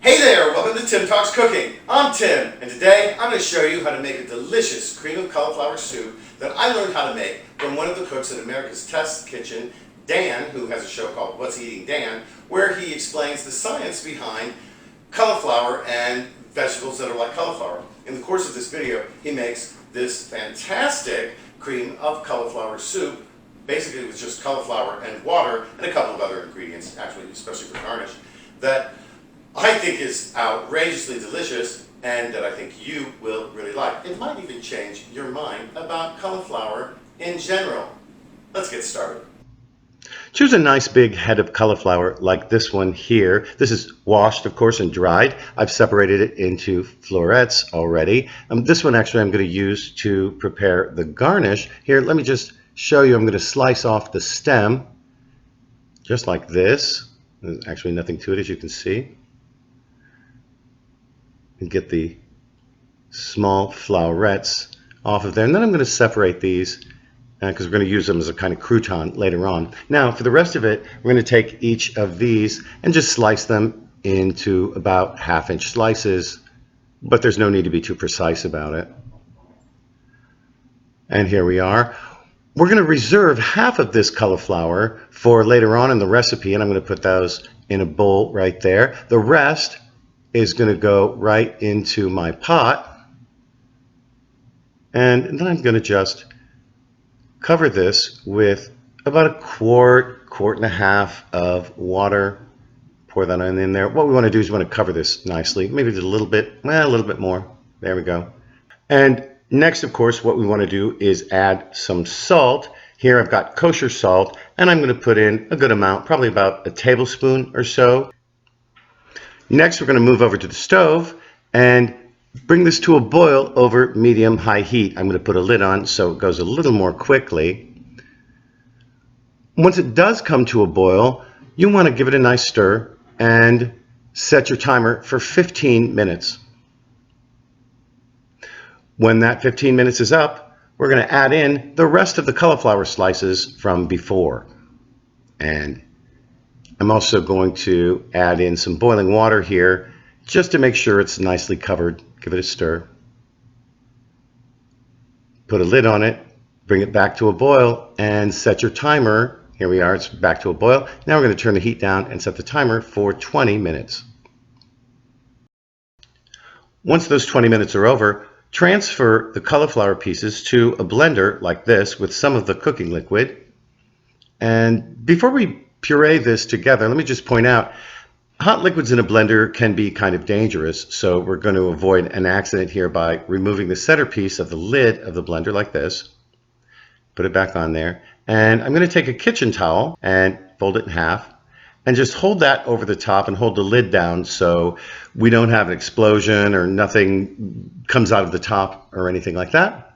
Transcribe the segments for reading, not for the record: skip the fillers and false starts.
Hey there, welcome to Tim Talks Cooking. I'm Tim, and today I'm going to show you how to make a delicious cream of cauliflower soup that I learned how to make from one of the cooks in America's Test Kitchen, Dan, who has a show called What's Eating Dan, where he explains the science behind cauliflower and vegetables that are like cauliflower. In the course of this video, he makes this fantastic cream of cauliflower soup, basically with just cauliflower and water and a couple of other ingredients, actually, especially for garnish, that I think is outrageously delicious and that I think you will really like. It might even change your mind about cauliflower in general. Let's get started. Choose a nice big head of cauliflower like this one here. This is washed, of course, and dried. I've separated it into florets already. This one actually I'm going to use to prepare the garnish. Here, let me just show you. I'm going to slice off the stem just like this. There's actually nothing to it, as you can see. And get the small flowerets off of there. And then I'm going to separate these because we're going to use them as a kind of crouton later on. Now, for the rest of it, we're going to take each of these and just slice them into about half-inch slices, but there's no need to be too precise about it. And here we are. We're going to reserve half of this cauliflower for later on in the recipe, and I'm going to put those in a bowl right there. The rest is going to go right into my pot, and then I'm going to just cover this with about a quart and a half of water. Pour that in there. What we want to do is we want to cover this nicely, maybe just a little bit, well, a little bit more. There we go. And next, of course, what we want to do is add some salt. Here I've got kosher salt, and I'm going to put in a good amount, probably about a tablespoon or so. Next, we're going to move over to the stove and bring this to a boil over medium-high heat. I'm going to put a lid on so it goes a little more quickly. Once it does come to a boil, you want to give it a nice stir and set your timer for 15 minutes. When that 15 minutes is up, we're going to add in the rest of the cauliflower slices from before. And I'm also going to add in some boiling water here just to make sure it's nicely covered. Give it a stir. Put a lid on it, bring it back to a boil, and set your timer. Here we are, it's back to a boil. Now we're going to turn the heat down and set the timer for 20 minutes. Once those 20 minutes are over, transfer the cauliflower pieces to a blender like this with some of the cooking liquid. And before we puree this together, let me just point out, hot liquids in a blender can be kind of dangerous, so we're going to avoid an accident here by removing the centerpiece of the lid of the blender like this. Put it back on there, and I'm going to take a kitchen towel and fold it in half and just hold that over the top and hold the lid down so we don't have an explosion or nothing comes out of the top or anything like that.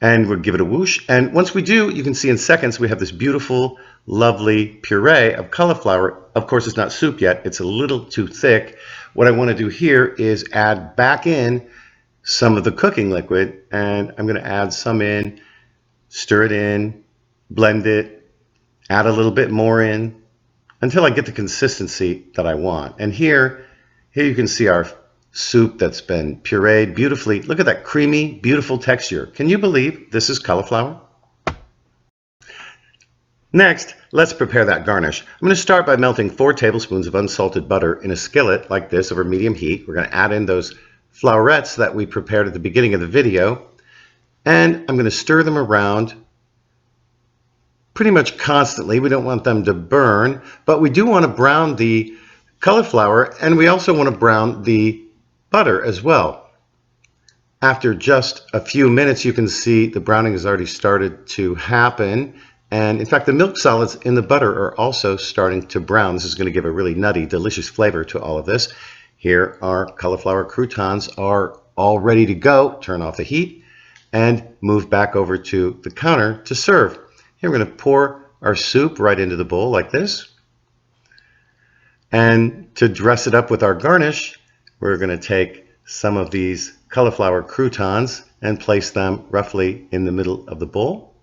And we'll give it a whoosh. And once we do, you can see in seconds we have this beautiful, lovely puree of cauliflower. Of course, it's not soup yet. It's a little too thick. What I want to do here is add back in some of the cooking liquid. And I'm going to add some in, stir it in, blend it, add a little bit more in until I get the consistency that I want. And here you can see our soup that's been pureed beautifully. Look at that creamy, beautiful texture. Can you believe this is cauliflower? Next, let's prepare that garnish. I'm going to start by melting 4 tablespoons of unsalted butter in a skillet like this over medium heat. We're going to add in those flowerets that we prepared at the beginning of the video. And I'm going to stir them around pretty much constantly. We don't want them to burn, but we do want to brown the cauliflower, and we also want to brown the butter as well. After just a few minutes, you can see the browning has already started to happen. And in fact, the milk solids in the butter are also starting to brown. This is going to give a really nutty, delicious flavor to all of this. Here, our cauliflower croutons are all ready to go. Turn off the heat and move back over to the counter to serve. Here, we're going to pour our soup right into the bowl like this. And to dress it up with our garnish, we're going to take some of these cauliflower croutons and place them roughly in the middle of the bowl,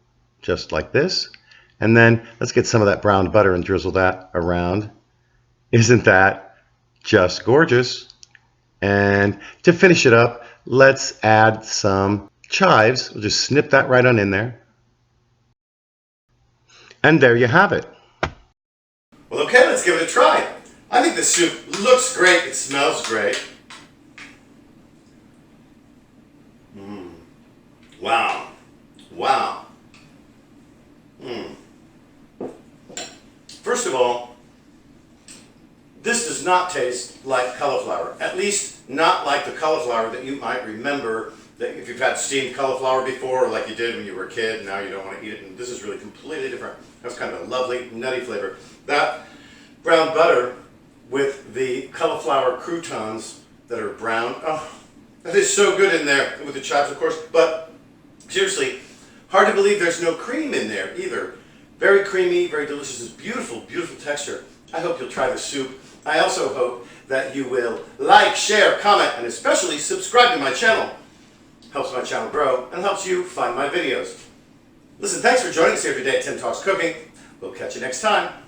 just like this. And then let's get some of that browned butter and drizzle that around. Isn't that just gorgeous? And to finish it up, let's add some chives. We'll just snip that right on in there. And there you have it. Well, okay, let's give it a try. I think the soup looks great. It smells great. Wow. Wow. First of all, this does not taste like cauliflower. At least not like the cauliflower that you might remember that if you've had steamed cauliflower before, or like you did when you were a kid, and now you don't want to eat it. And this is really completely different. That's kind of a lovely, nutty flavor. That brown butter with the cauliflower croutons that are brown. Oh, that is so good in there, with the chives, of course. But seriously, hard to believe there's no cream in there either. Very creamy, very delicious. It's beautiful, beautiful texture. I hope you'll try the soup. I also hope that you will like, share, comment, and especially subscribe to my channel. Helps my channel grow and helps you find my videos. Listen, thanks for joining us here today at Tim Talks Cooking. We'll catch you next time.